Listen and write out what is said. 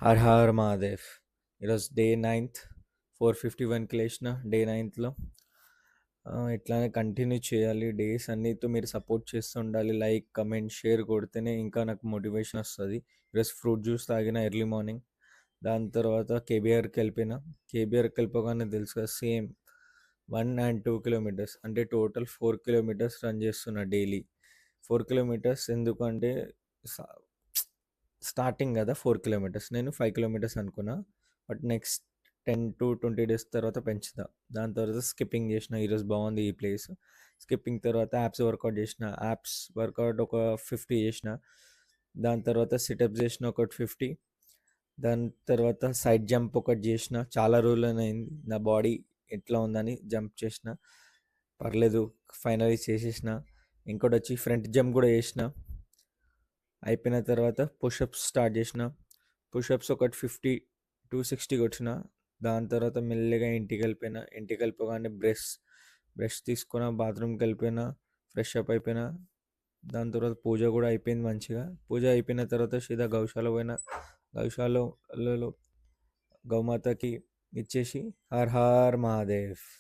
Her her Mahadev. ఈరోజు day 9th 4:51కి లేచిన day 9థ్లో. ఇట్లానే కంటిన్యూ చేయాలి. డేస్ అన్నిటితో మీరు సపోర్ట్ చేస్తూ ఉండాలి. లైక్ కమెంట్ షేర్ కొడితేనే ఇంకా నాకు మోటివేషన్ వస్తుంది. ఈరోజు ఫ్రూట్ జ్యూస్ తాగిన ఎర్లీ మార్నింగ్. దాని తర్వాత కేబీఆర్కి వెళ్ళిపోయినా. కేబీఆర్కి వెళ్ళిపోగానే తెలుసు కదా, సేమ్ 1 and 2 kilometers అంటే టోటల్ 4 kilometers రన్ చేస్తున్నా డైలీ. 4 kilometers ఎందుకంటే స్టార్టింగ్ కదా 4 kilometers, నేను 5 kilometers అనుకున్నా. బట్ నెక్స్ట్ 10 to 20 days తర్వాత పెంచుతా. దాని తర్వాత స్కిప్పింగ్ చేసిన. ఈరోజు బాగుంది ఈ ప్లేస్. స్కిప్పింగ్ తర్వాత యాప్స్ వర్కౌట్ చేసిన. యాప్స్ వర్కౌట్ ఒక 50 చేసిన. దాని తర్వాత సిటప్స్ చేసిన ఒకటి 50. దాని తర్వాత సైడ్ జంప్ ఒకటి చేసిన. చాలా రోజులు అయింది నా బాడీ ఎట్లా ఉందని జంప్ చేసిన. పర్లేదు, ఫైనలీ చేసేసిన. ఇంకోటి వచ్చి ఫ్రంట్ జంప్ కూడా చేసిన. అయిపోయిన తర్వాత పుషప్స్ స్టార్ట్ చేసిన. పుషప్స్ ఒకటి 50 to 60 కొట్టిన. దాని తర్వాత మెల్లిగా ఇంటికి వెళ్ళిపోయినా. ఇంటికి వెళ్ళిపోగానే బ్రష్ తీసుకున్న, బాత్రూమ్కి వెళ్ళిపోయినా, ఫ్రెష్ అప్ అయిపోయినా. దాని తర్వాత పూజ కూడా అయిపోయింది మంచిగా. పూజ అయిపోయిన తర్వాత సీదా గౌశాల పోయినా. గౌశాలలో గౌమాతకి ఇచ్చేసి హర్ హర్ మహాదేవ్.